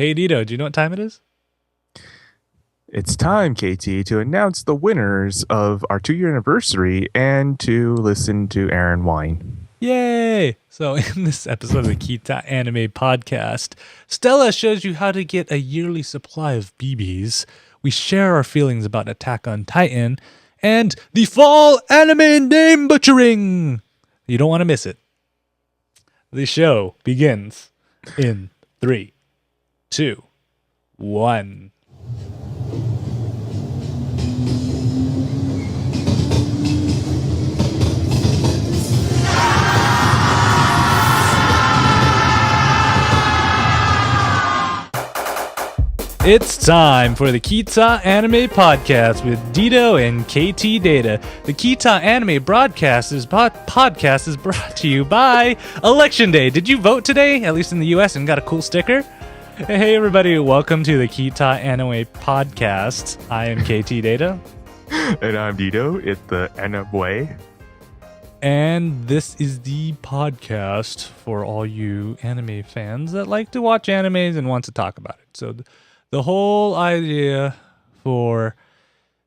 Hey, Dito, do you know what time it is? It's time, KT, to announce the winners of our 2-year anniversary and to listen to Eren whine. Yay! So, in this episode of the Kita Anime Podcast, Stella shows you how to get a yearly supply of BBs. We share our feelings about Attack on Titan and the Fall Anime Name Butchering. You don't want to miss it. The show begins in 3, 2, 1. It's time for the Ktdata Anime Podcast with Dito and Ktdata. The Ktdata Anime podcast is brought to you by Election Day. Did you vote today, at least in the US, and got a cool sticker? Hey everybody, welcome to the Ktdata Anime Podcast. I am Ktdata. And I'm Dito. It's the Anime. And this is the podcast for all you anime fans that like to watch animes and want to talk about it. So the whole idea for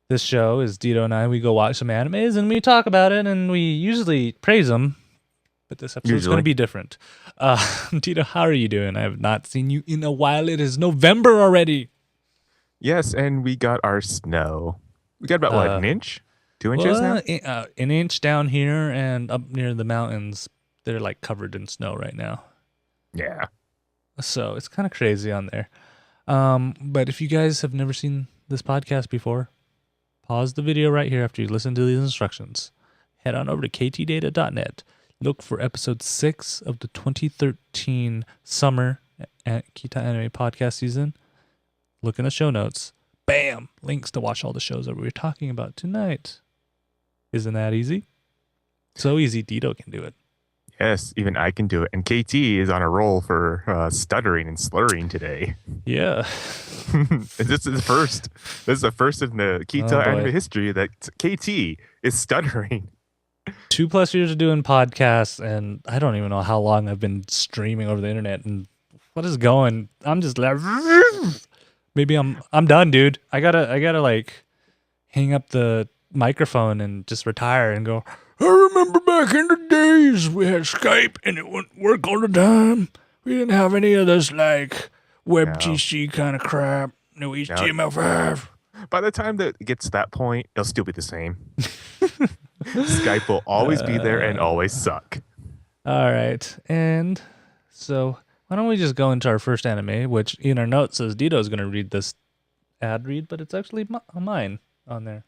this show is Dito and I, we go watch some animes and we talk about it and we usually praise them, but this episode's going to be different. Dito, how are you doing? I have not seen you in a while. It is November already. Yes, and we got our snow. We got about, an inch? 2 inches now? An inch down here and up near the mountains, they're like covered in snow right now. Yeah. So it's kind of crazy on there. But if you guys have never seen this podcast before, pause the video right here after you listen to these instructions. Head on over to ktdata.net. Look for episode 6 of the 2013 summer Kita Anime podcast season. Look in the show notes. Bam! Links to watch all the shows that we were talking about tonight. Isn't that easy? So easy, Dito can do it. Yes, even I can do it. And KT is on a roll for stuttering and slurring today. Yeah. This is the first. This is the first in the Kita anime history that KT is stuttering. 2+ years of doing podcasts, and I don't even know how long I've been streaming over the internet. And what is going? I'm just like, maybe I'm done, dude. I gotta like hang up the microphone and just retire and go. I remember back in the days we had Skype and it wouldn't work all the time. We didn't have any of this like WebGC kind of crap. No HTML5. By the time that it gets to that point, it'll still be the same. Skype will always be there and always suck. All right. And so why don't we just go into our first anime, which in our notes says Dito's going to read this ad read, but it's actually mine on there.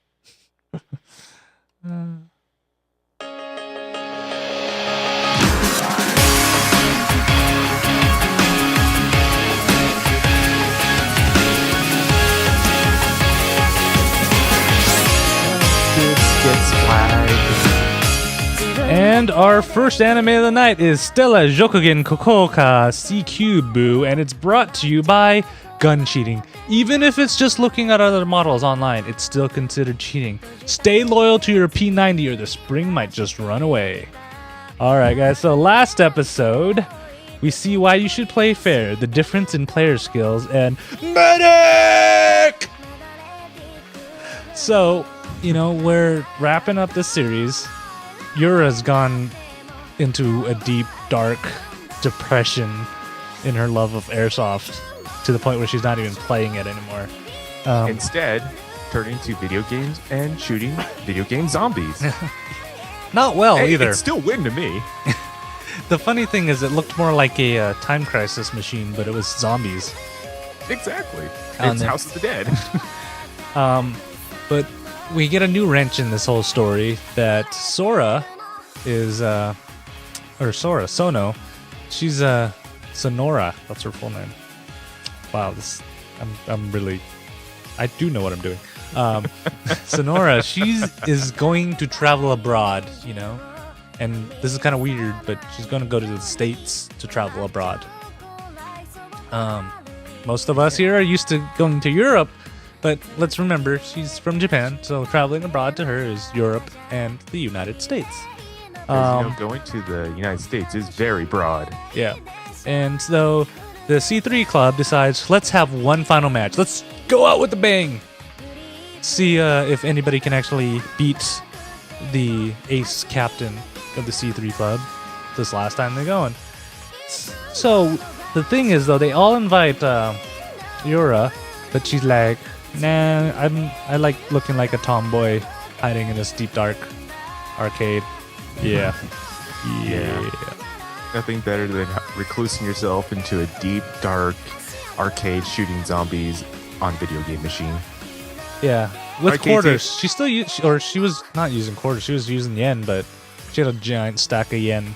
And our first anime of the night is Stella Jokugen Koutou-ka CQ, and it's brought to you by gun cheating. Even if it's just looking at other models online, it's still considered cheating. Stay loyal to your P90 or the spring might just run away. Alright guys, so last episode, we see why you should play fair, the difference in player skills, and medic! So, we're wrapping up this series. Yura's gone into a deep, dark depression in her love of airsoft to the point where she's not even playing it anymore. Instead, turning to video games and shooting video game zombies. Not well either. It's still win to me. The funny thing is it looked more like a time crisis machine, but it was zombies. Exactly. It's House of the Dead. But we get a new wrench in this whole story that Sono, she's Sonora, that's her full name. Wow, I do know what I'm doing. Sonora, is going to travel abroad, and this is kind of weird, but she's going to go to the States to travel abroad. Most of us here are used to going to Europe, but let's remember, she's from Japan, so traveling abroad to her is Europe and the United States. Going to the United States is very broad. Yeah. And so the C3 club decides, let's have one final match. Let's go out with a bang. See if anybody can actually beat the ace captain of the C3 club this last time they're going. So the thing is, though, they all invite Yura, but she's like, nah, I like looking like a tomboy hiding in this deep dark arcade. Yeah. Nothing better than reclusing yourself into a deep, dark arcade shooting zombies on video game machine. Yeah, with Right, quarters. She still she was not using quarters. She was using yen, but she had a giant stack of yen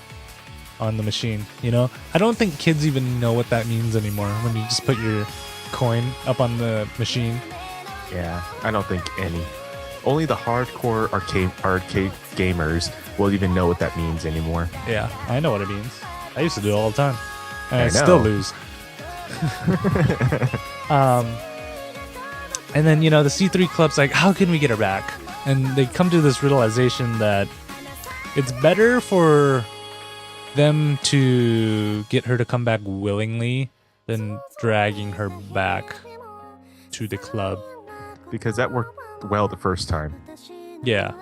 on the machine. You know, I don't think kids even know what that means anymore. When you just put your coin up on the machine. Yeah, I don't think any. Only the hardcore arcade gamers will even know what that means anymore. Yeah, I know what it means. I used to do it all the time, and I know. still lose. And then, you know, the C3 club's like, how can we get her back? And they come to this realization that it's better for them to get her to come back willingly than dragging her back to the club. Because that worked well the first time. Yeah.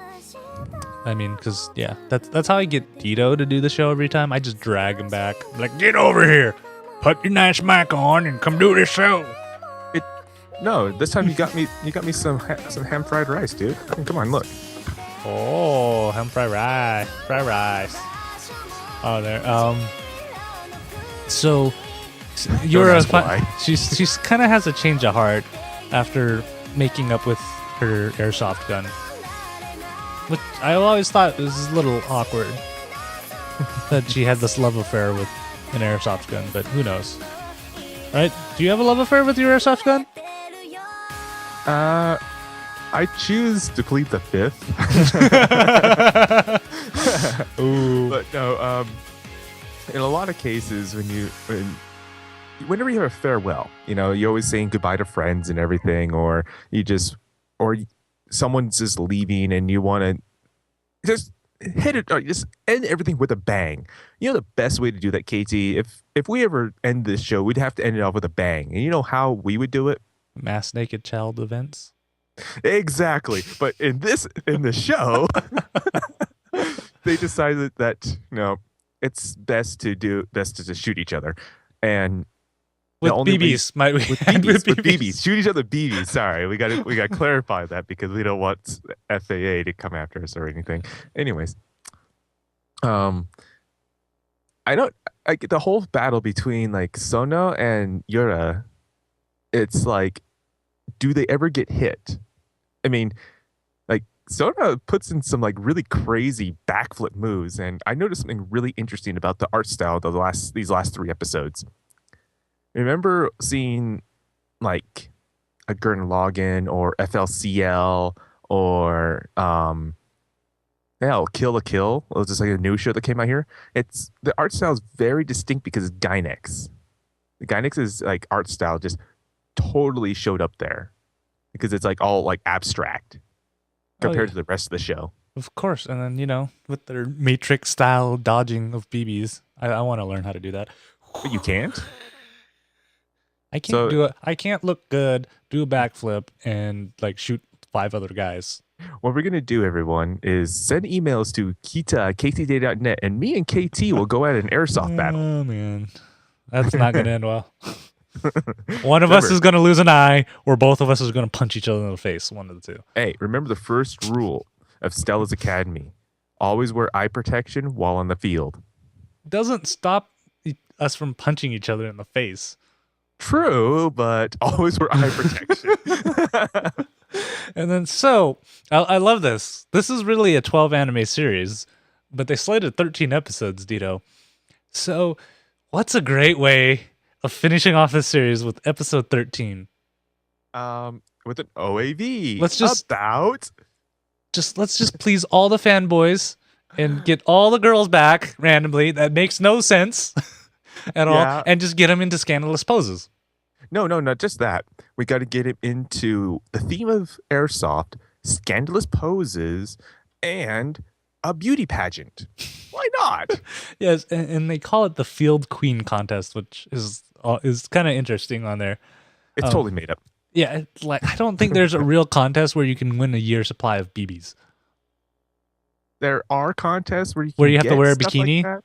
I mean, because, yeah, that's how I get Tito to do the show every time. I just drag him back. I'm like, get over here. Put your nice mic on and come do this show. No, this time you got me some ham fried rice, dude. I mean, come on, look. Oh, ham fried rice. Oh, there. So you're ask why. she's kind of has a change of heart after making up with her airsoft gun, which I always thought was a little awkward that she had this love affair with an airsoft gun, but who knows, right? Do you have a love affair with your airsoft gun? I choose to plead the fifth. Ooh. But no, in a lot of cases, whenever you have a farewell, you know, you're always saying goodbye to friends and everything, or someone's just leaving and you want to just hit it, or just end everything with a bang. You know, the best way to do that, KT, if we ever end this show, we'd have to end it off with a bang. And you know how we would do it? Mass naked child events. Exactly. But in the show, they decided that it's best to just shoot each other, and with BBs. Might we? With BBs, shoot each other with BBs. Sorry, we got to clarify that because we don't want FAA to come after us or anything. Anyways, I don't. The whole battle between like Sono and Yura, it's like, do they ever get hit? I mean, like, Sona puts in some like really crazy backflip moves, and I noticed something really interesting about the art style of these last 3 episodes. Remember seeing like a Gurren Lagann or FLCL or Kill la Kill. It was just like a new show that came out here. The art style is very distinct because it's Gainax. The Gainax's like art style just totally showed up there because it's like all like abstract compared to the rest of the show. Of course. And then, you know, with their Matrix style dodging of BBs, I want to learn how to do that. But you can't? I can't do it. I can't look good, do a backflip, and like shoot 5 other guys. What we're going to do, everyone, is send emails to ktdata.net, and me and KT will go at an airsoft battle. Oh, man. That's not going to end well. One of us is going to lose an eye, or both of us is going to punch each other in the face. One of the two. Hey, remember the first rule of Stella's Academy. Always wear eye protection while on the field. Doesn't stop us from punching each other in the face. True, but always wear eye protection. And then, I love this. This is really a 12 anime series, but they slated 13 episodes, Dito. So, what's a great way of finishing off this series with episode 13? With an OAV. Let's just please all the fanboys and get all the girls back randomly. That makes no sense at all, and just get them into scandalous poses. No, not just that. We got to get him into the theme of airsoft, scandalous poses, and a beauty pageant. Why not? Yes, and they call it the Field Queen contest, which is is kind of interesting on there. It's totally made up. Yeah, it's like I don't think there's a real contest where you can win a year's supply of BBs. There are contests where you have to wear a stuff bikini, like that,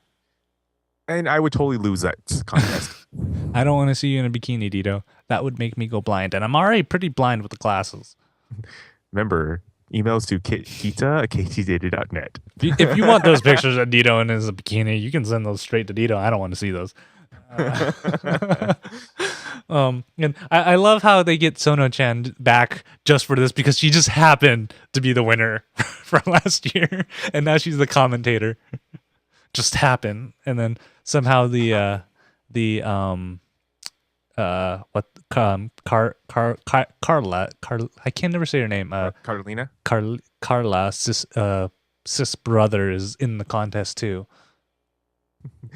and I would totally lose that contest. I don't want to see you in a bikini, Dito. That would make me go blind, and I'm already pretty blind with the glasses. Remember, emails to Kita at ktdata.net. If you want those pictures of Dito in his bikini, you can send those straight to Dito. I don't want to see those. And I love how they get Sono-chan back just for this because she just happened to be the winner from last year, and now she's the commentator. Just happened, and then somehow Carla, I can never say her name. Carolina? Carla, sis brother is in the contest too.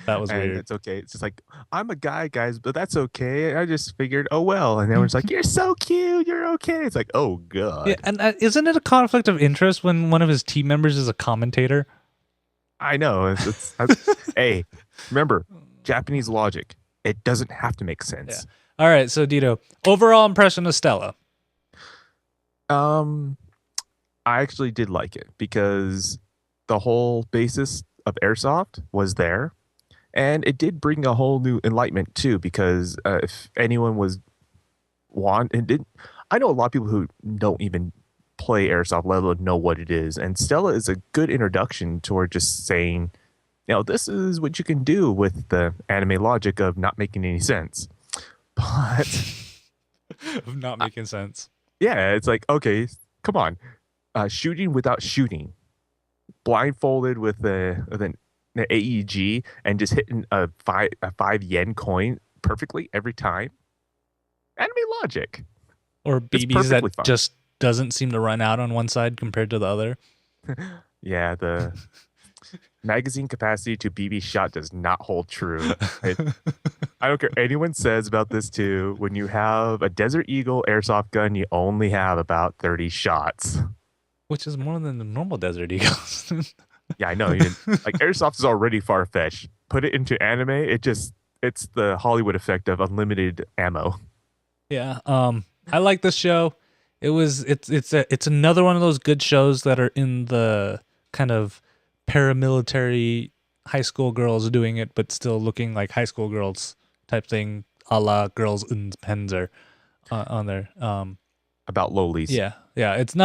That was weird. It's okay. It's just like, I'm a guy, guys, but that's okay. I just figured, oh well. And everyone's like, you're so cute. You're okay. It's like, oh god. Yeah, and isn't it a conflict of interest when one of his team members is a commentator? I know. Hey, remember, Japanese logic. It doesn't have to make sense. Yeah. All right, so Dito, overall impression of Stella. I actually did like it because the whole basis of Airsoft was there, and it did bring a whole new enlightenment too. Because if anyone I know a lot of people who don't even play Airsoft, let alone know what it is. And Stella is a good introduction toward just saying, this is what you can do with the anime logic of not making any sense. But of not making sense. Yeah, it's like, okay, come on. Shooting without shooting. Blindfolded with an AEG and just hitting a 5 yen coin perfectly every time. Anime logic. Or BBs that fun. Just doesn't seem to run out on one side compared to the other. Yeah, the magazine capacity to BB shot does not hold true. I don't care what anyone says about this too. When you have a Desert Eagle airsoft gun, you only have about 30 shots. Which is more than the normal Desert Eagles. Yeah, I know. Like airsoft is already far-fetched. Put it into anime, it's the Hollywood effect of unlimited ammo. Yeah, I like this show. It's another one of those good shows that are in the kind of paramilitary high school girls doing it, but still looking like high school girls type thing, a la Girls in Penzer on there. About lowlies. Yeah. It's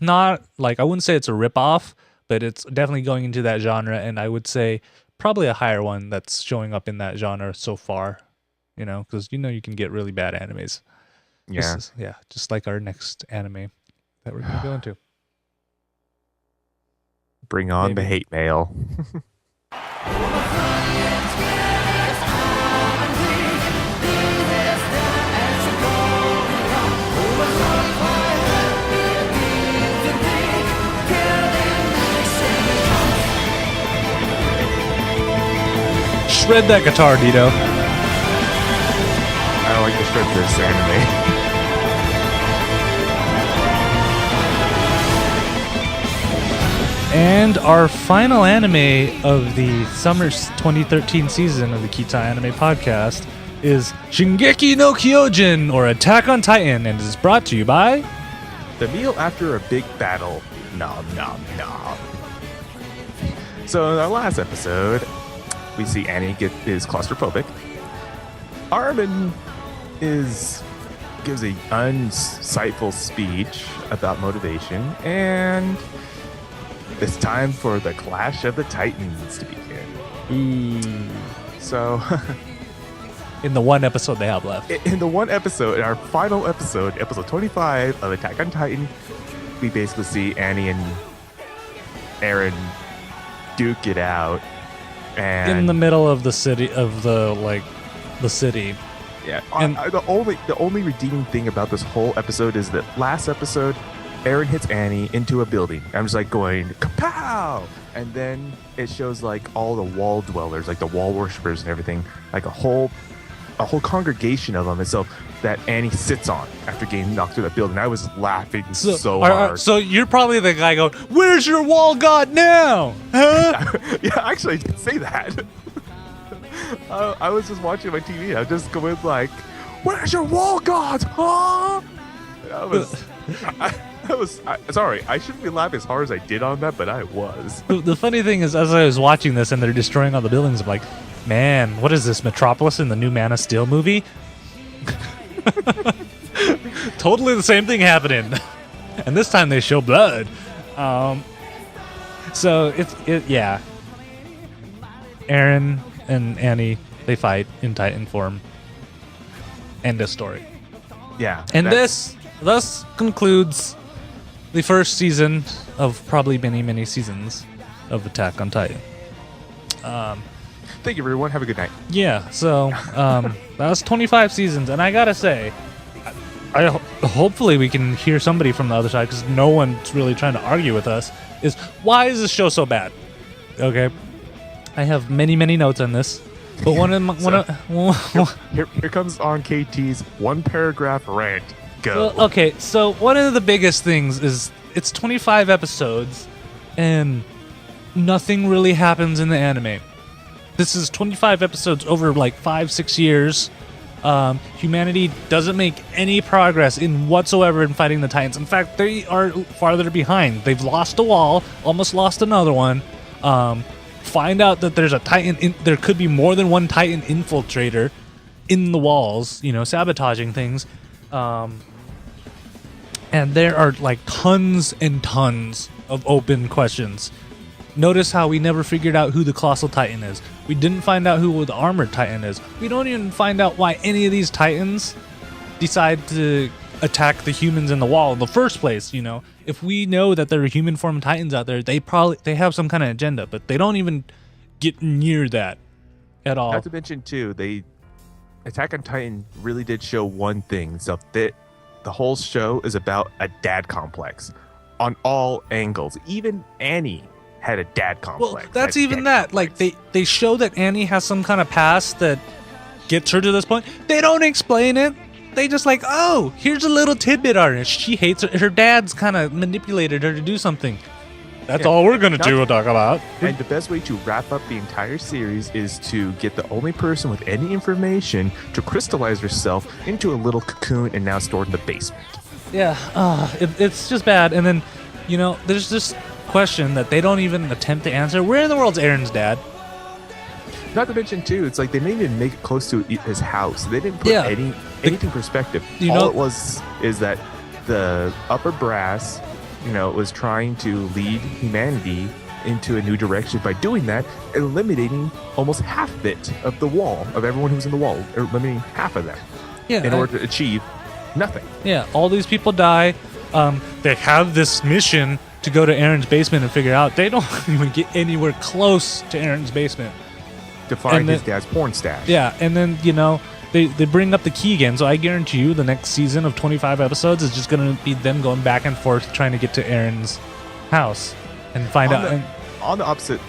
not like, I wouldn't say it's a ripoff, but it's definitely going into that genre, and I would say probably a higher one that's showing up in that genre so far. Because you can get really bad animes. Yeah. Just like our next anime that we're going to go into. Bring on the hate mail. Shred that guitar, Dito. I don't like to shred this anime. And our final anime of the summer 2013 season of the Kita Anime Podcast is Shingeki no Kyojin, or Attack on Titan, and is brought to you by The Meal After a Big Battle. Nom nom nom. So in our last episode, we see Annie is claustrophobic. Armin gives a insightful speech about motivation, and it's time for the Clash of the Titans to begin. So, in the one episode they have left. In the one episode, in our final episode, episode 25 of Attack on Titan, we basically see Annie and Eren duke it out. And in the middle of the city, the city. Yeah. And the only redeeming thing about this whole episode is that last episode, Eren hits Annie into a building. I'm just like going, kapow! And then it shows like all the wall dwellers, like the wall worshippers and everything, like a whole congregation of them. And so that Annie sits on after getting knocked through that building. I was laughing so hard. So you're probably the guy going, "Where's your wall god now?" Huh? Yeah, actually, I did say that. I was just watching my TV. I was just going like, "Where's your wall gods, huh?" And sorry. I shouldn't be laughing as hard as I did on that, but I was. The funny thing is, as I was watching this and they're destroying all the buildings, I'm like, man, what is this, Metropolis in the new Man of Steel movie? Totally the same thing happening. And this time they show blood. So yeah. Eren and Annie, they fight in Titan form. End of story. Yeah. And this thus concludes the first season of probably many, many seasons of Attack on Titan. Thank you, everyone. Have a good night. Yeah, so that was 25 seasons, and I gotta say, hopefully we can hear somebody from the other side, because no one's really trying to argue with us, is why is this show so bad? Okay, I have many, many notes on this, but Here comes on KT's one paragraph rant. Go. Well, okay, so one of the biggest things is it's 25 episodes, and nothing really happens in the anime. This is 25 episodes over like 5-6 years. Humanity doesn't make any progress in whatsoever in fighting the Titans. In fact, they are farther behind. They've lost a wall, almost lost another one. Find out that there's a Titan. There could be more than one Titan infiltrator in the walls, sabotaging things. And there are like tons and tons of open questions. Notice how we never figured out who the Colossal Titan is. We didn't find out who the Armored Titan is. We don't even find out why any of these Titans decide to attack the humans in the wall in the first place. If we know that there are human form Titans out there, they have some kind of agenda, but they don't even get near that at all. Not to mention too, Attack on Titan really did show one thing, so that the whole show is about a dad complex on all angles. Even Annie had a dad complex. Well, that's even that. Complex. Like they show that Annie has some kind of past that gets her to this point. They don't explain it. They just like, oh, here's a little tidbit on it. She hates her dad's kind of manipulated her to do something. That's all we're gonna talk about. And the best way to wrap up the entire series is to get the only person with any information to crystallize herself into a little cocoon and now stored in the basement. Yeah, it's just bad. And then, there's this question that they don't even attempt to answer. Where in the world's Eren's dad? Not to mention too, it's like they didn't even make it close to his house. They didn't put anything perspective. All it was is that the upper brass, was trying to lead humanity into a new direction by doing that, eliminating almost half of the wall, of everyone who's in the wall, eliminating half of them in order to achieve nothing. Yeah, all these people die. They have this mission to go to Eren's basement and figure out. They don't even get anywhere close to Eren's basement. To find his dad's porn stash. Yeah, and then, they bring up the key again, so I guarantee you the next season of 25 episodes is just going to be them going back and forth trying to get to Eren's house and find out. On the opposite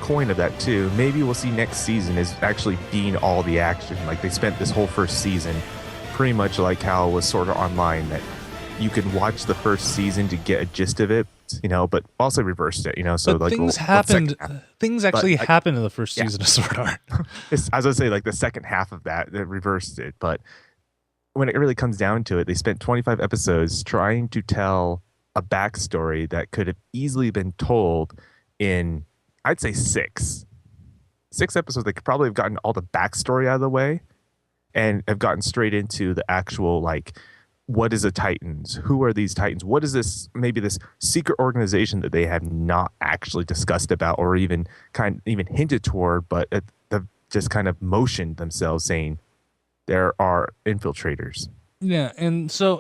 coin of that, too, maybe we'll see next season is actually being all the action. Like, they spent this whole first season pretty much like how it was sort of online, that you can watch the first season to get a gist of it, but also reversed it, so but like things actually happened in the first season of Sword Art. As I say, like the second half of that reversed it. But when it really comes down to it, they spent 25 episodes trying to tell a backstory that could have easily been told in, I'd say, six episodes. They could probably have gotten all the backstory out of the way and have gotten straight into the actual, like, what is a Titans? Who are these Titans? What is this, maybe this secret organization that they have not actually discussed about or even hinted toward, but they've just kind of motioned themselves saying there are infiltrators. Yeah, and so,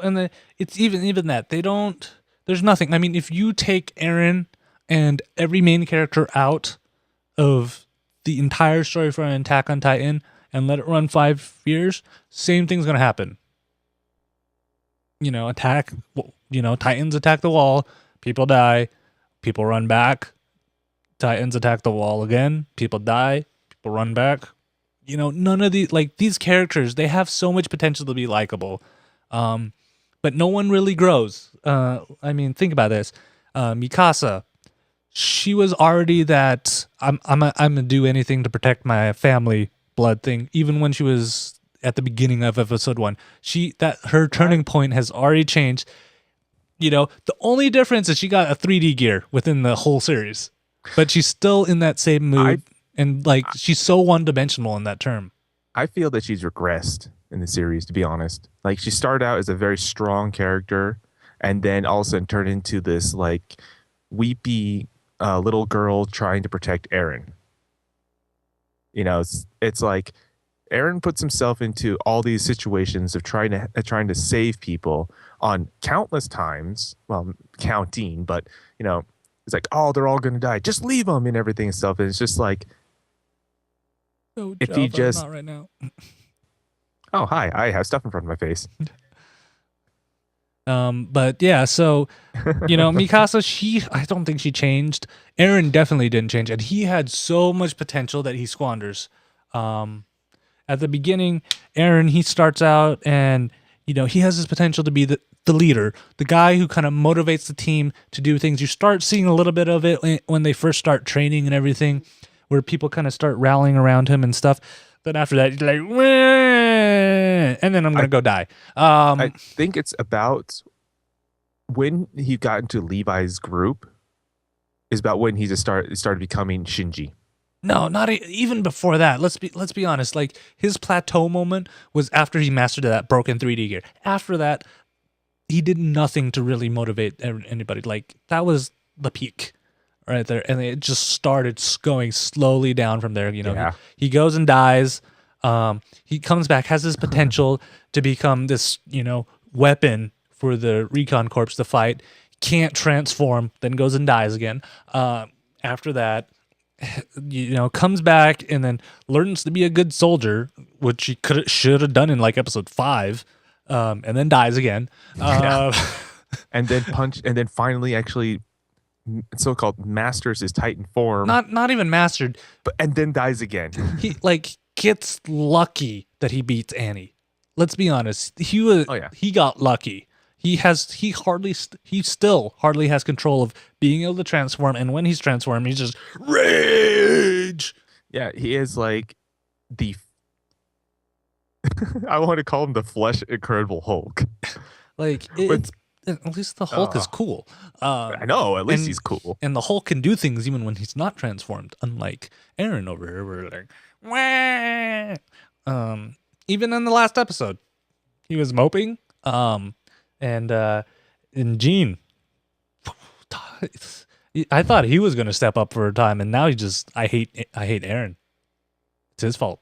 it's even that. There's nothing. I mean, if you take Eren and every main character out of the entire story for an Attack on Titan and let it run 5 years, same thing's going to happen. Titans attack the wall, people die, people run back, Titans attack the wall again, people die, people run back. None of these characters, they have so much potential to be likable, but no one really grows. I mean, think about this. Mikasa, she was already that I'm gonna do anything to protect my family blood thing. Even when she was at the beginning of episode 1, her turning point has already changed. You know, the only difference is she got a 3D gear within the whole series, but she's still in that same mood, and like she's so one-dimensional in that term. I feel that she's regressed in the series, to be honest. Like she started out as a very strong character, and then all of a sudden turned into this like weepy little girl trying to protect Eren. You know, it's like Eren puts himself into all these situations of trying to save people on countless times. Well, counting, but you know, it's like, oh, they're all gonna die. Just leave them and everything and stuff. And it's just like, no, if he just not right now. Oh, hi, I have stuff in front of my face. But yeah, so you know, Mikasa, I don't think she changed. Eren definitely didn't change, and he had so much potential that he squanders. At the beginning, Eren, he starts out and, you know, he has his potential to be the leader, the guy who kind of motivates the team to do things. You start seeing a little bit of it when they first start training and everything, where people kind of start rallying around him and stuff. Then after that, he's like, wah! And then I'm going to go die. I think it's about when he got into Levi's group is about when he just started becoming Shinji. No, not even before that. Let's be honest. Like his plateau moment was after he mastered that broken 3D gear. After that, he did nothing to really motivate anybody. Like that was the peak right there, and it just started going slowly down from there. You know, Yeah. he goes and dies. He comes back, has his potential to become this, you know, weapon for the Recon Corps to fight. Can't transform, then goes and dies again. After that, you know, comes back and then learns to be a good soldier, which he should have done in like episode 5, and then dies again. And then finally actually so-called masters his Titan form. Not even mastered, and then dies again. He like gets lucky that he beats Annie. Let's be honest. He got lucky. He still hardly has control of being able to transform, and when he's transformed, he's just rage. Yeah, he is like the I want to call him the Flesh Incredible Hulk. Like at least the Hulk is cool. I know, at least he's cool. And the Hulk can do things even when he's not transformed, unlike Eren over here, where like, wah! Even in the last episode, he was moping. And Gene, I thought he was going to step up for a time, and now I hate Eren. It's his fault.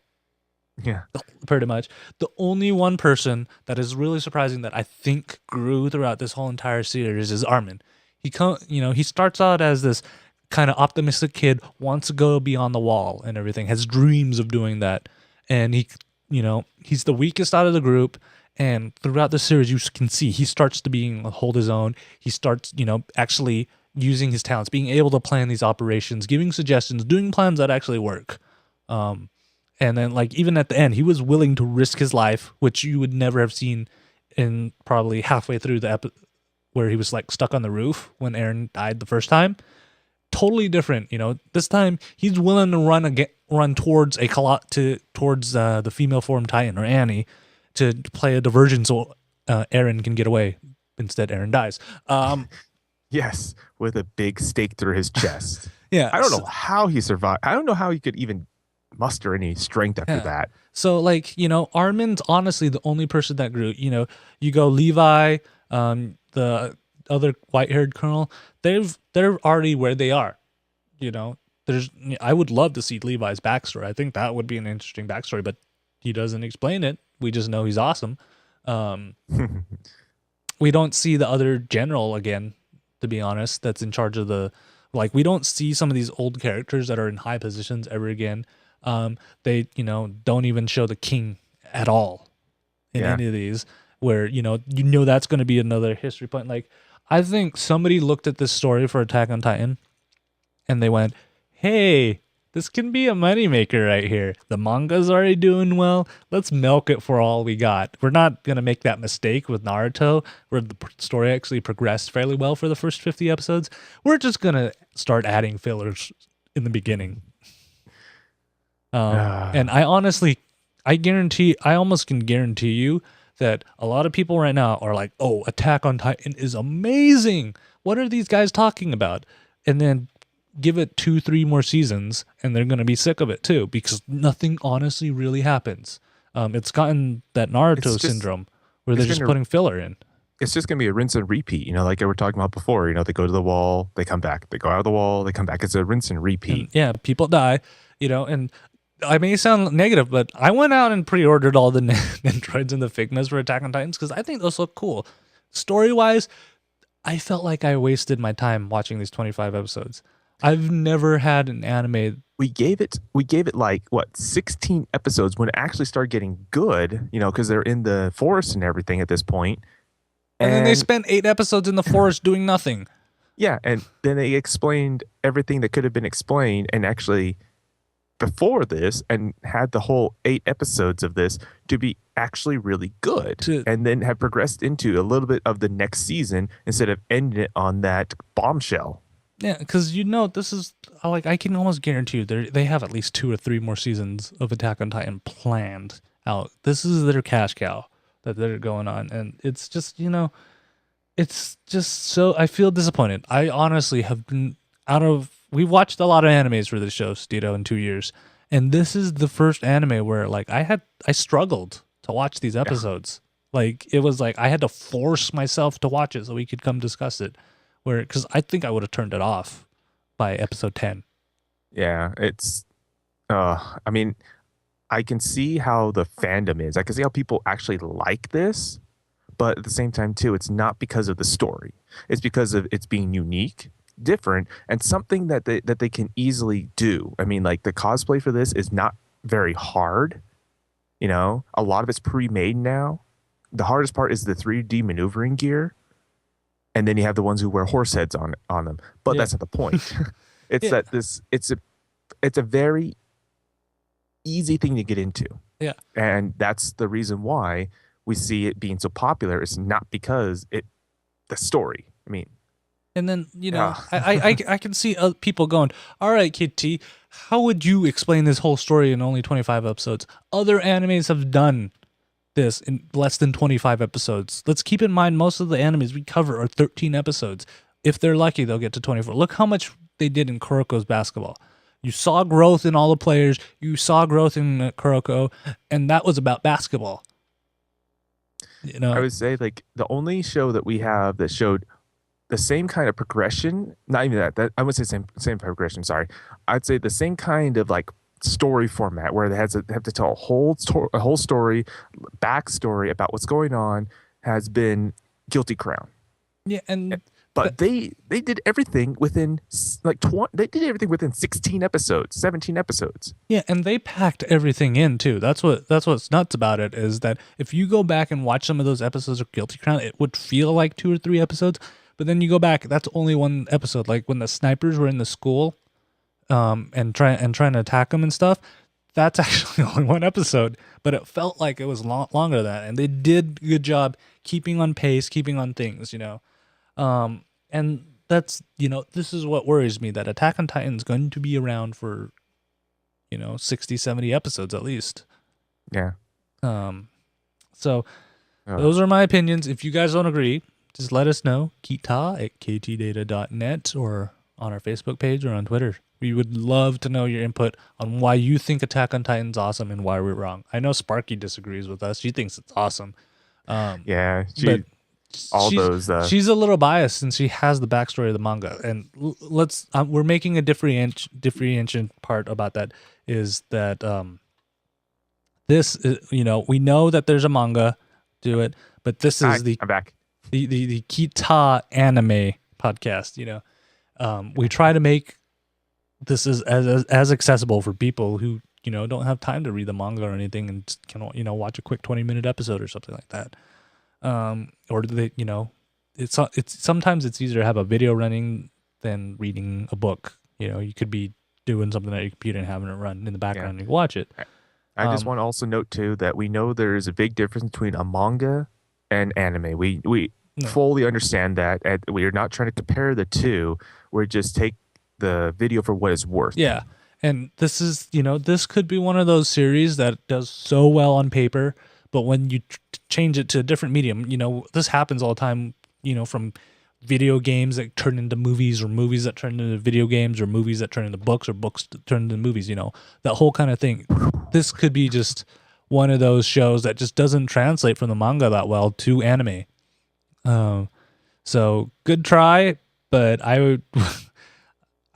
Yeah, pretty much. The only one person that is really surprising that I think grew throughout this whole entire series is Armin. He starts out as this kind of optimistic kid, wants to go beyond the wall and everything, has dreams of doing that, and he's the weakest out of the group. And throughout the series, you can see he starts to hold his own. He starts, actually using his talents, being able to plan these operations, giving suggestions, doing plans that actually work. And then, like, even at the end, he was willing to risk his life, which you would never have seen in probably halfway through the episode where he was, like, stuck on the roof when Eren died the first time. Totally different, This time, he's willing to run towards the female form Titan, or Annie, to play a diversion so Eren can get away. Instead, Eren dies. Yes, with a big stake through his chest. Yeah. I don't know how he survived. I don't know how he could even muster any strength after that. So, like, Armin's honestly the only person that grew. You go Levi, the other white-haired colonel, they're already where they are. I would love to see Levi's backstory. I think that would be an interesting backstory, but he doesn't explain it. We just know he's awesome. We don't see the other general again, to be honest, that's in charge of we don't see some of these old characters that are in high positions ever again. They, don't even show the king at all in any of these, where, that's going to be another history point. Like, I think somebody looked at this story for Attack on Titan and they went, hey, this can be a moneymaker right here. The manga's already doing well. Let's milk it for all we got. We're not going to make that mistake with Naruto, where the story actually progressed fairly well for the first 50 episodes. We're just going to start adding fillers in the beginning. And I honestly, I almost can guarantee you that a lot of people right now are like, "Oh, Attack on Titan is amazing. What are these guys talking about?" And then give it 2, 3 more seasons, and they're gonna be sick of it too, because nothing honestly really happens. It's gotten that it's Naruto just syndrome where they're it's just gonna putting filler in. it's just gonna be a rinse and repeat. Like we were talking about before. They go to the wall, they come back. They go out of the wall, they come back. It's a rinse and And repeat. yeah, people die, and I may sound negative, but I went out and pre-ordered all the Nendroids and the Figmas for Attack on Titans because I think those look cool. Story-wise, I felt like I wasted my time watching these 25 episodes. I've never had an anime. We gave it like what 16 episodes when it actually started getting good. Because they're in the forest and everything at this point. And then they And spent 8 episodes in the forest doing nothing. yeah, and then they explained everything that could have been explained, and actually before this, and had the whole 8 episodes of this to be actually really good, To and then have progressed into a little bit of the next season instead of ending it on that bombshell. Yeah, because this is like I can almost guarantee you they have at least 2 or 3 more seasons of Attack on Titan planned out. This is their cash cow that they're going on, and it's just it's just so I feel disappointed. I honestly have been we've watched a lot of animes for this show, Stito, in 2 years, and this is the first anime where like I struggled to watch these Yeah, episodes. Like it was like I had to force myself to watch it so we could come discuss it. Because I think I would have turned it off by episode 10. yeah, it's. I mean, I can see how the fandom is. I can see how people actually like this, but at the same time too, it's not because of the story. It's because of it's being unique, different, and something that they can easily do. I mean, like the cosplay for this is not very hard. A lot of it's pre-made now. The hardest part is the 3D maneuvering gear, and then you have the ones who wear horse heads on them. But Yeah. that's not the point. It's Yeah. that it's a very easy thing to get into. Yeah. And that's the reason why we see it being so popular. It's not because the story. I mean, And then, yeah, I can see people going, all right, Kid T, how would you explain this whole story in only 25 episodes? Other animes have done this in less than 25 episodes. Let's keep in mind most of the animes we cover are 13 episodes. If they're lucky, they'll get to 24. Look how much they did in Kuroko's basketball. You saw growth in all the players. You saw growth in Kuroko, and that was about basketball. I would say like the only show that we have that showed the same kind of progression, not even that I would say same progression, sorry. I'd say the same kind of like story format where they have to tell a whole story, backstory about what's going on, has been Guilty Crown. Yeah, and But they did everything within like 20, they did everything within 16 episodes, 17 episodes. yeah, and they packed everything in too. That's what's nuts about it is that if you go back and watch some of those episodes of Guilty Crown, it would feel like 2 or 3 episodes. But then you go back, that's only one episode. Like when the snipers were in the school, and trying to attack them and stuff. That's actually only one episode, but it felt like it was longer than that. And they did a good job keeping on pace, keeping on things. And that's this is what worries me, that Attack on Titan is going to be around for 60, 70 episodes at least. Yeah. So those are my opinions. If you guys don't agree, just let us know. Kita at ktdata.net or on our Facebook page or on Twitter. We would love to know your input on why you think Attack on Titan's awesome and why we're wrong. I know Sparky disagrees with us. She thinks it's awesome. Yeah, But all she's, those she's a little biased since she has the backstory of the manga. And we're making a differentiation part about that is that this is, we know that there's a manga to it, but this is I'm back. the Kita anime podcast. We try to make this is as accessible for people who don't have time to read the manga or anything and just can watch a quick 20-minute episode or something like that. Or they it's sometimes it's easier to have a video running than reading a book. You could be doing something at your computer and having it run in the background and you can watch it. I just want to also note too that we know there is a big difference between a manga and anime. We fully understand that, and we are not trying to compare the two. We're just take the video for what it's worth. Yeah, And this is, this could be one of those series that does so well on paper, but when you change it to a different medium, this happens all the time, from video games that turn into movies, or movies that turn into video games, or movies that turn into books, or books that turn into movies, that whole kind of thing. This could be just one of those shows that just doesn't translate from the manga that well to anime. So good try, but I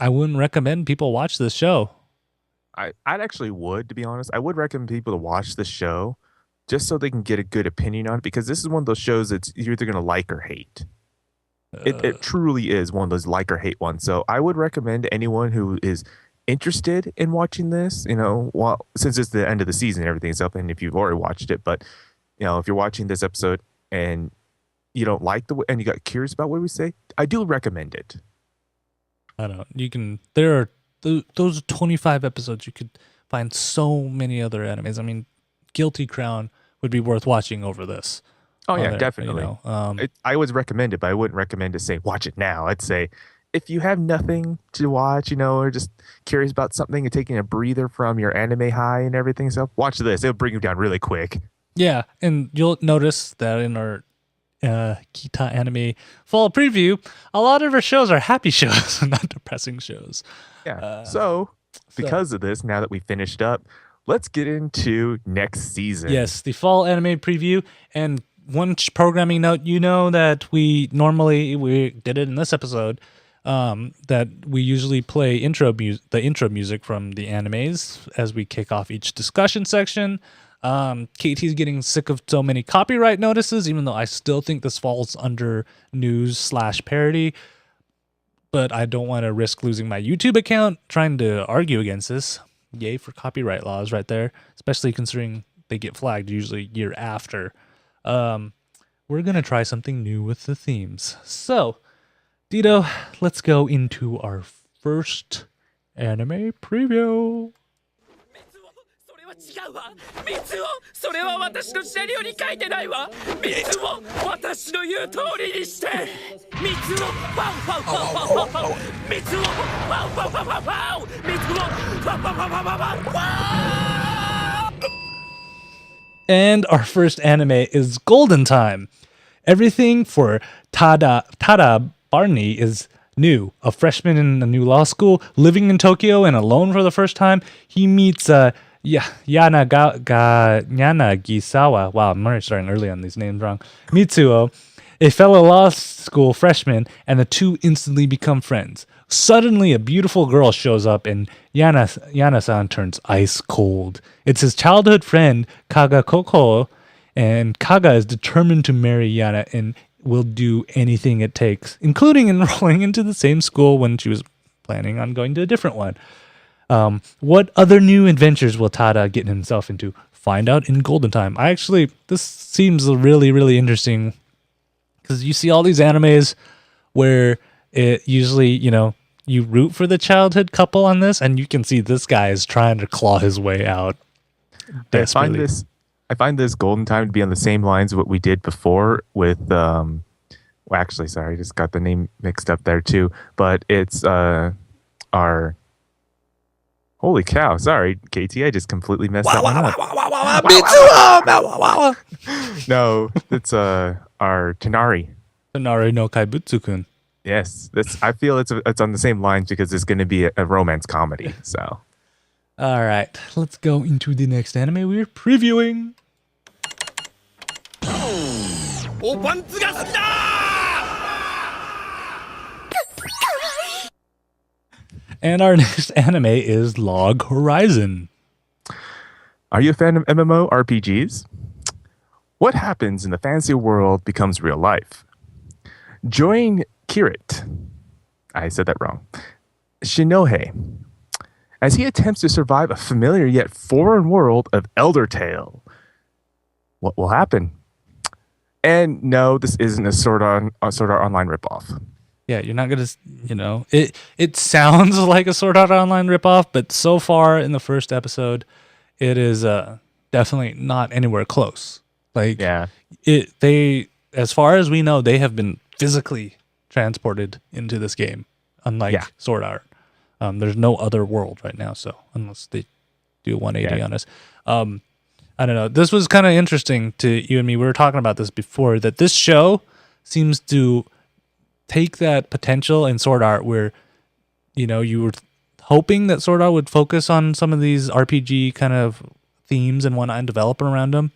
wouldn't recommend people watch this show. I'd actually would, to be honest. I would recommend people to watch the show just so they can get a good opinion on it, because this is one of those shows that's you're either going to like or hate. It truly is one of those like or hate ones. So I would recommend anyone who is interested in watching this, since it's the end of the season, everything's up, and if you've already watched it, but if you're watching this episode and you don't like and you got curious about what we say, I do recommend it. I don't know. You can. There are those 25 episodes. You could find so many other animes. I mean, Guilty Crown would be worth watching over this. Oh yeah, definitely. I would recommend it, but I wouldn't recommend to say watch it now. I'd say if you have nothing to watch, or just curious about something and taking a breather from your anime high and everything, so watch this. It'll bring you down really quick. Yeah, and you'll notice that in our Ktdata Anime Fall Preview, a lot of our shows are happy shows, not depressing shows. Yeah. So because of this, now that we finished up, let's get into next season. Yes, the Fall Anime Preview. And one programming note, that we did it in this episode, that we usually play the intro music from the animes as we kick off each discussion section. KT's getting sick of so many copyright notices, even though I still think this falls under news/parody. But I don't want to risk losing my YouTube account trying to argue against this. Yay for copyright laws right there, especially considering they get flagged usually a year after. We're going to try something new with the themes. So, Dito, let's go into our first anime preview. And our first anime is Golden Time. Everything for Tada Barney is new. A freshman in a new law school, living in Tokyo and alone for the first time. He meets Yanagisawa. Wow, I'm already starting early on these names wrong. Mitsuo, a fellow law school freshman, and the two instantly become friends. Suddenly, a beautiful girl shows up, and Yana-san turns ice cold. It's his childhood friend, Kaga Koko, and Kaga is determined to marry Yana and will do anything it takes, including enrolling into the same school when she was planning on going to a different one. What other new adventures will Tada get himself into? Find out in Golden Time. This seems really, really interesting, because you see all these animes where it usually, you root for the childhood couple on this, and you can see this guy is trying to claw his way out. I find this Golden Time to be on the same lines of what we did before with I just got the name mixed up there too, but it's our holy cow, sorry, KT, I just completely messed that one up. No, it's our Tonari No Kaibutsu-kun. Yes, I feel it's on the same lines because it's going to be a romance comedy. So, all right, let's go into the next anime we're previewing. And our next anime is Log Horizon. Are you a fan of MMORPGs? What happens in the fantasy world becomes real life. Join Kirit, I said that wrong, Shinohei, as he attempts to survive a familiar yet foreign world of Elder Tale. What will happen? And no, this isn't a Sword Art Online ripoff. Yeah, you're not gonna, it sounds like a Sword Art Online ripoff, but so far in the first episode, it is definitely not anywhere close. Like, yeah, as far as we know, they have been physically transported into this game, unlike Sword Art. There's no other world right now, so unless they do 180 on us. I don't know. This was kind of interesting to you and me. We were talking about this before, that this show seems to take that potential in Sword Art where, you were hoping that Sword Art would focus on some of these RPG kind of themes and whatnot and develop around them.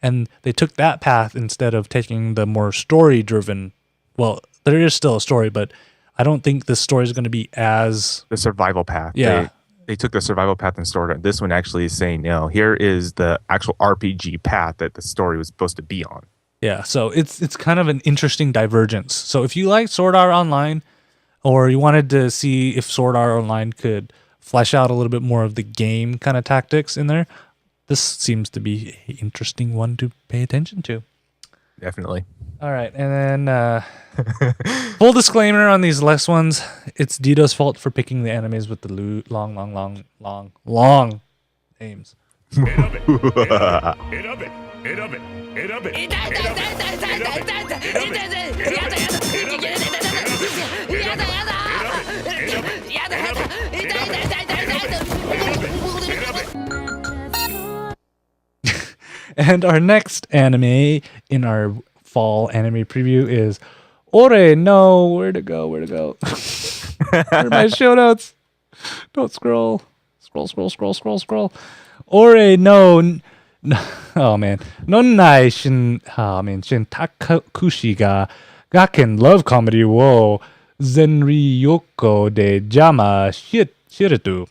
And they took that path instead of taking the more story-driven. Well, there is still a story, but I don't think this story is going to be as the survival path. Yeah. They took the survival path and Sword Art. This one actually is saying, no, here is the actual RPG path that the story was supposed to be on. Yeah, so it's kind of an interesting divergence. So if you like Sword Art Online, or you wanted to see if Sword Art Online could flesh out a little bit more of the game kind of tactics in there, this seems to be an interesting one to pay attention to. Definitely. All right, and then full disclaimer on these last ones, it's Dito's fault for picking the animes with the long names. And our next anime in our fall anime preview is Ore no. Where to go? Where are my show notes? Don't scroll. Scroll. Ore no. Oh man. Nonnai Shintakushi ga Gaken love comedy wo Zenryoko de Jama Shiritu.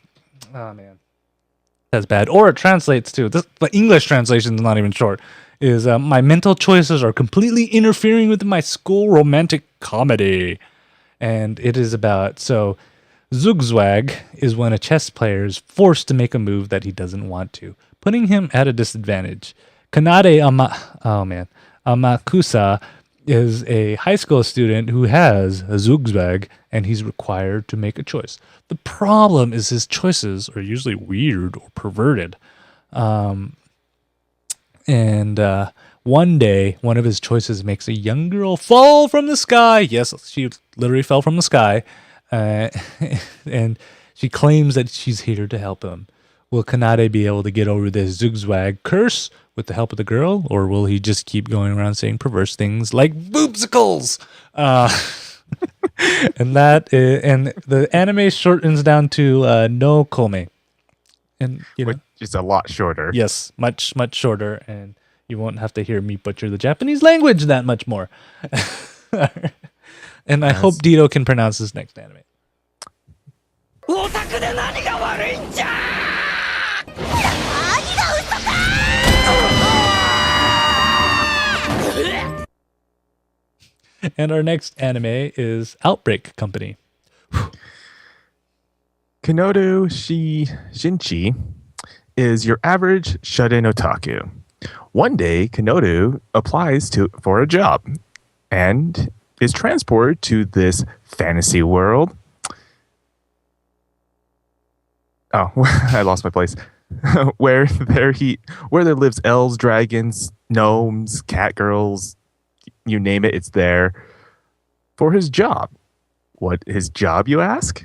Oh man. That's bad. Or it translates to, the English translation is not even short, is my mental choices are completely interfering with my school romantic comedy. And it is about, so Zugzwag is when a chess player is forced to make a move that he doesn't want to, putting him at a disadvantage. Kanade Amakusa is a high school student who has a Zugzwag, and he's required to make a choice. The problem is his choices are usually weird or perverted. And one day, one of his choices makes a young girl fall from the sky. Yes, she literally fell from the sky. And she claims that she's here to help him. Will Kanade be able to get over this Zugzwag curse with the help of the girl, or will he just keep going around saying perverse things like boobsicles? And the anime shortens down to no kome, and which is a lot shorter. Yes, much shorter, and you won't have to hear me butcher the Japanese language that much more. And I hope Dito can pronounce this next anime. And our next anime is Outbreak Company. Kanodo Shinchi is your average shut-in otaku. One day, Kanodo applies for a job and is transported to this fantasy world. Oh, I lost my place. where there lives elves, dragons, gnomes, cat girls, you name it, it's there. For his job. What his job, you ask?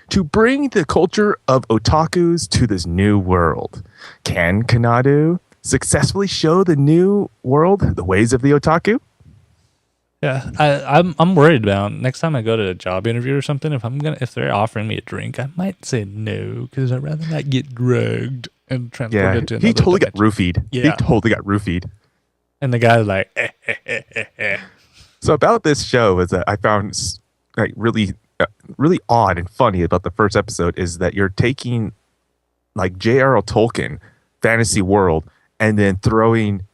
To bring the culture of otakus to this new world. Can Kanado successfully show the new world the ways of the otaku? Yeah, I'm worried about next time I go to a job interview or something. If they're offering me a drink, I might say no because I'd rather not get drugged and transported to another. He totally got roofied. Yeah. He totally got roofied. And the guy's like, So about this show is that I found like really odd and funny about the first episode is that you're taking like J.R.R. Tolkien fantasy world and then throwing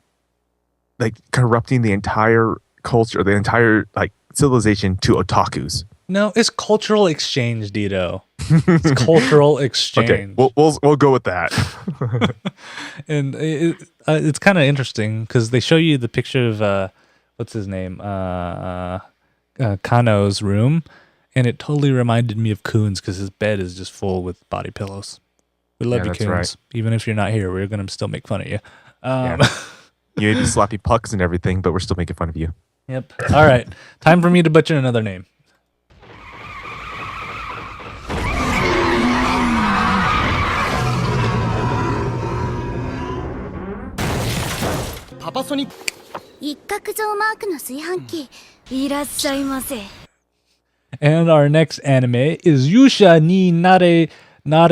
like corrupting the entire culture, the entire like civilization to otakus. No, it's cultural exchange, Dito. It's cultural exchange. Okay, we'll go with that. And it's kind of interesting because they show you the picture of what's his name, Kano's room, and it totally reminded me of Coon's because his bed is just full with body pillows. We love you, Coons. Right. Even if you're not here, we're gonna still make fun of you. You may be sloppy pucks and everything, but we're still making fun of you. Yep. All right. Time for me to butcher another name. 一角像マークの炊飯器いらっしゃいませ And our next anime is Yusha ni nare na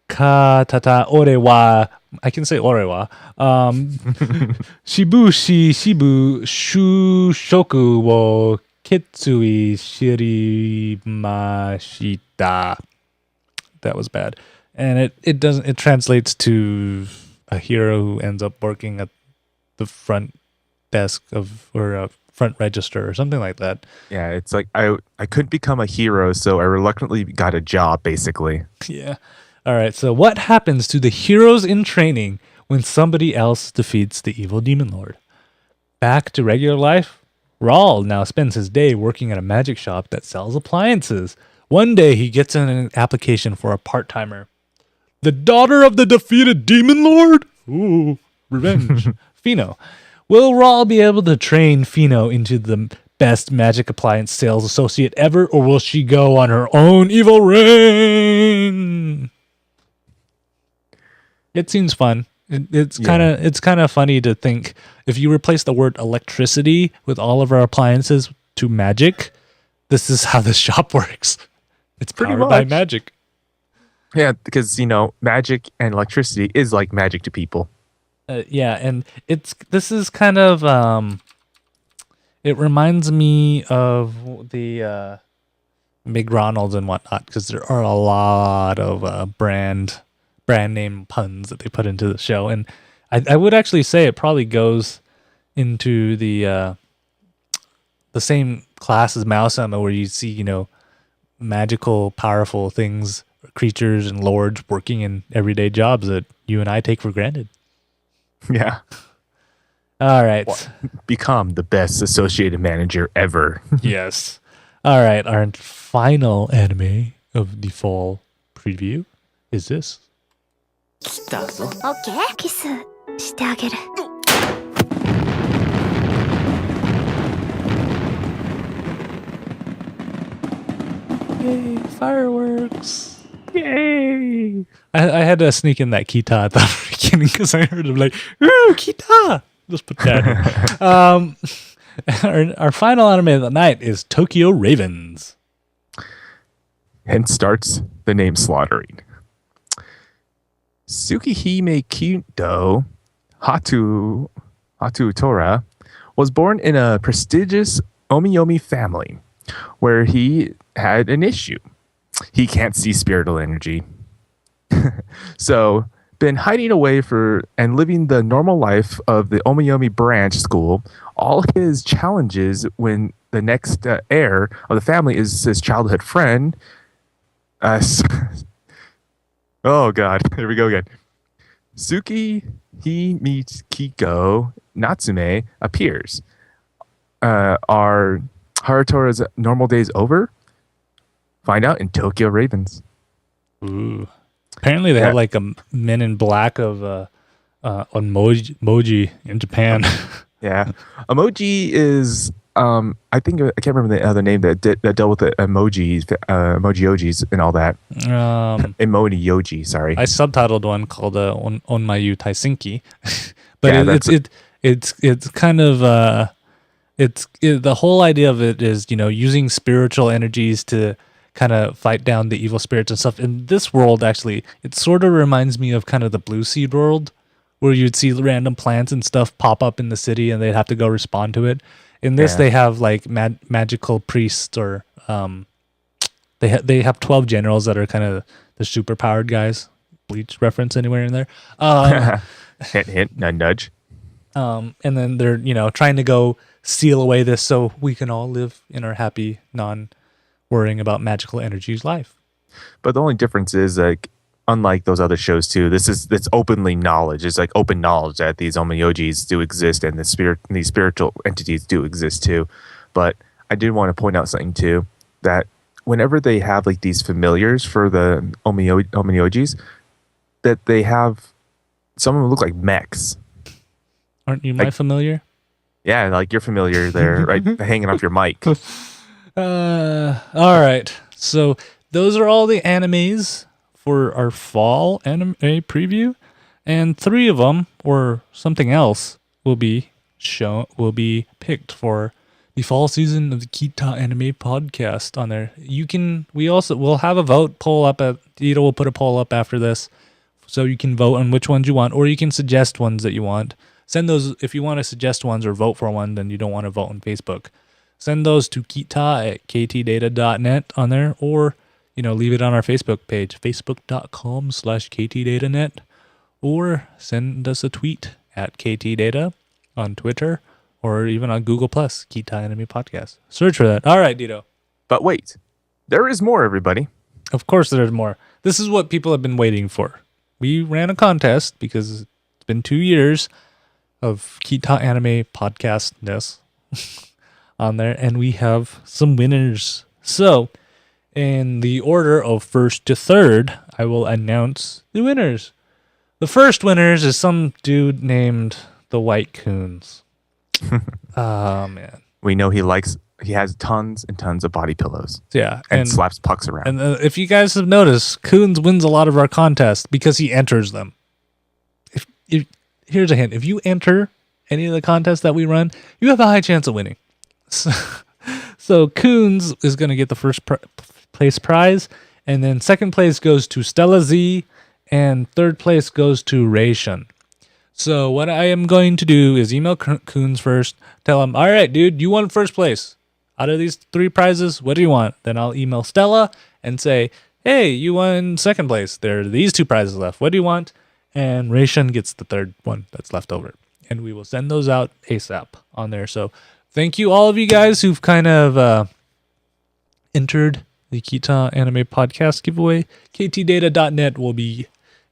Ktdata ore wa. I can say ore wa. Shibushi shibu shushoku wo kitsui shirimashita. That was bad. And it translates to a hero who ends up working at the front desk or a front register or something like that. Yeah, it's like I couldn't become a hero, so I reluctantly got a job, basically. Yeah. All right. So what happens to the heroes in training when somebody else defeats the evil demon lord? Back to regular life, Raul now spends his day working at a magic shop that sells appliances. One day he gets an application for a part-timer. The daughter of the defeated demon lord? Ooh, revenge. Fino. Will Raul be able to train Fino into the best magic appliance sales associate ever, or will she go on her own evil reign? It seems fun. It's kind of funny to think if you replace the word electricity with all of our appliances to magic, this is how this shop works. It's Pretty powered by much. magic. Yeah, because magic and electricity is like magic to people. Yeah, and this is kind of it reminds me of the McDonald's and whatnot, because there are a lot of brand name puns that they put into the show, and I would actually say it probably goes into the same class as Mausama, where you see magical, powerful things, creatures, and lords working in everyday jobs that you and I take for granted. Yeah. All right. Become the best associated manager ever. Yes. All right. Our final anime of the fall preview is this. オッケーキスしてあげる Yay, fireworks. Yay. I had to sneak in that Kita at the beginning because I heard him like, ooh, Kita. Just put that in. Our final anime of the night is Tokyo Ravens. Hence starts the name slaughtering. Tsukihime Koutou Hatu Tora was born in a prestigious Omiyomi family where he had an issue. He can't see spiritual energy. So, been hiding away and living the normal life of the Omiyomi branch school. All his challenges when the next heir of the family is his childhood friend. Oh God, here we go again. Suki Himikiko Natsume appears. Are Harutora's normal days over? Find out in Tokyo Ravens. Ooh. Apparently they have like a Men in Black of emoji in Japan. Yeah. Emoji is I can't remember the other name that dealt with the emojis, emojis and all that. Emoji, sorry. I subtitled one called Onmayu Taisinki. But yeah, it's kind of the whole idea of it is, using spiritual energies to kind of fight down the evil spirits and stuff. In this world, actually, it sort of reminds me of kind of the Blue Seed world, where you'd see random plants and stuff pop up in the city and they'd have to go respond to it. In this, they have like magical priests, or they have 12 generals that are kind of the super powered guys. Bleach reference anywhere in there? Hint, hint, nudge. And then they're trying to go seal away this so we can all live in our happy, non-worrying about magical energies life. But the only difference is, like, unlike those other shows too, it's openly knowledge. It's like open knowledge that these omiyojis do exist and these spiritual entities do exist too. But I did want to point out something too, that whenever they have like these familiars for the omiyojis, that they have some of them look like mechs. Aren't you my familiar? Yeah, like you're familiar there, right? Hanging off your mic. All right. So those are all the animes for our fall anime preview. And 3 of them, or something else, will be picked for the fall season of the Ktdata Anime podcast on there. We'll have a vote poll up Dito will put a poll up after this, so you can vote on which ones you want, or you can suggest ones that you want. Send those if you want to suggest ones or vote for one, then you don't want to vote on Facebook. Send those to ktdata@ktdata.net on there, or leave it on our Facebook page, facebook.com/ktdatanet, or send us a tweet at ktdata on Twitter, or even on Google+, Ktdata Anime Podcast. Search for that. All right, Dito. But wait, there is more, everybody. Of course there's more. This is what people have been waiting for. We ran a contest because it's been 2 years of Ktdata Anime Podcastness on there, and we have some winners. So, in the order of first to third, I will announce the winners. The first winners is some dude named the White Coons. Oh, man. We know he has tons and tons of body pillows. Yeah. And slaps pucks around. And if you guys have noticed, Coons wins a lot of our contests because he enters them. If here's a hint. If you enter any of the contests that we run, you have a high chance of winning. So Coons is going to get the first place prize. And then second place goes to Stella Z. And third place goes to Ration. So what I am going to do is email Coons first. Tell him, all right, dude, you won first place. Out of these 3 prizes, what do you want? Then I'll email Stella and say, hey, you won second place. There are these 2 prizes left. What do you want? And Ration gets the third one that's left over. And we will send those out ASAP on there. So thank you all of you guys who've kind of entered the Ktdata Anime Podcast giveaway. ktdata.net will be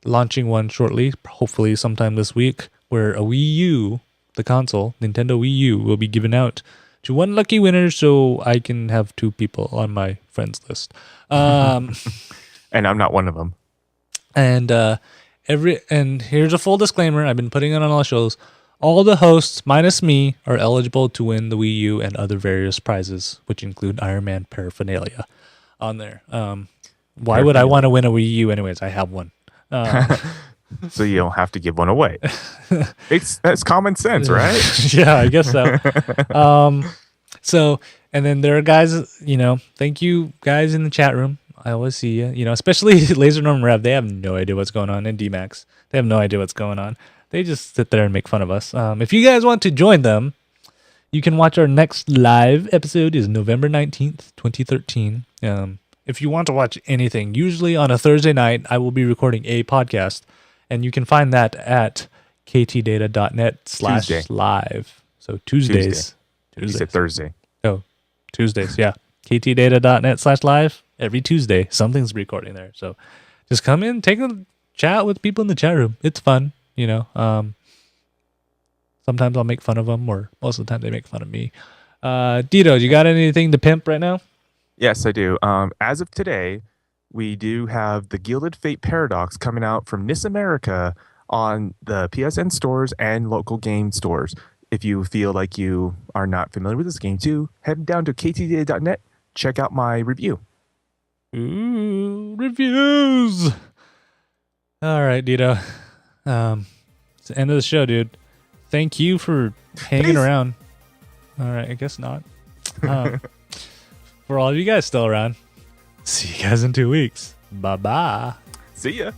launching one shortly, hopefully sometime this week, where a Wii U, the console, Nintendo Wii U, will be given out to one lucky winner, so I can have 2 people on my friends list. And I'm not one of them. And here's a full disclaimer. I've been putting it on all shows. All the hosts, minus me, are eligible to win the Wii U and other various prizes, which include Iron Man paraphernalia on there. Why would I want to win a Wii U anyways? I have one. So you don't have to give one away. That's common sense, right? Yeah, I guess so. And then there are guys, thank you guys in the chat room. I always see you, especially Laser Norm Rev. They have no idea what's going on. And D-Max, they have no idea what's going on. They just sit there and make fun of us. If you guys want to join them, you can watch our next live episode is November 19th, 2013. If you want to watch anything, usually on a Thursday night, I will be recording a podcast, and you can find that at ktdata.net/live. So Tuesdays. You said Thursday. Oh, Tuesdays, yeah. ktdata.net/live. Every Tuesday, something's recording there. So just come in, take a chat with people in the chat room. It's fun, Sometimes I'll make fun of them, or most of the time they make fun of me. Dito, you got anything to pimp right now? Yes, I do. As of today, we do have the Gilded Fate Paradox coming out from NIS America on the PSN stores and local game stores. If you feel like you are not familiar with this game too, head down to ktdata.net, check out my review. Ooh, reviews! All right, Dito. It's the end of the show, dude. Thank you for hanging around. All right, I guess not. For all of you guys still around, see you guys in 2 weeks. Bye-bye. See ya.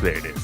There it is.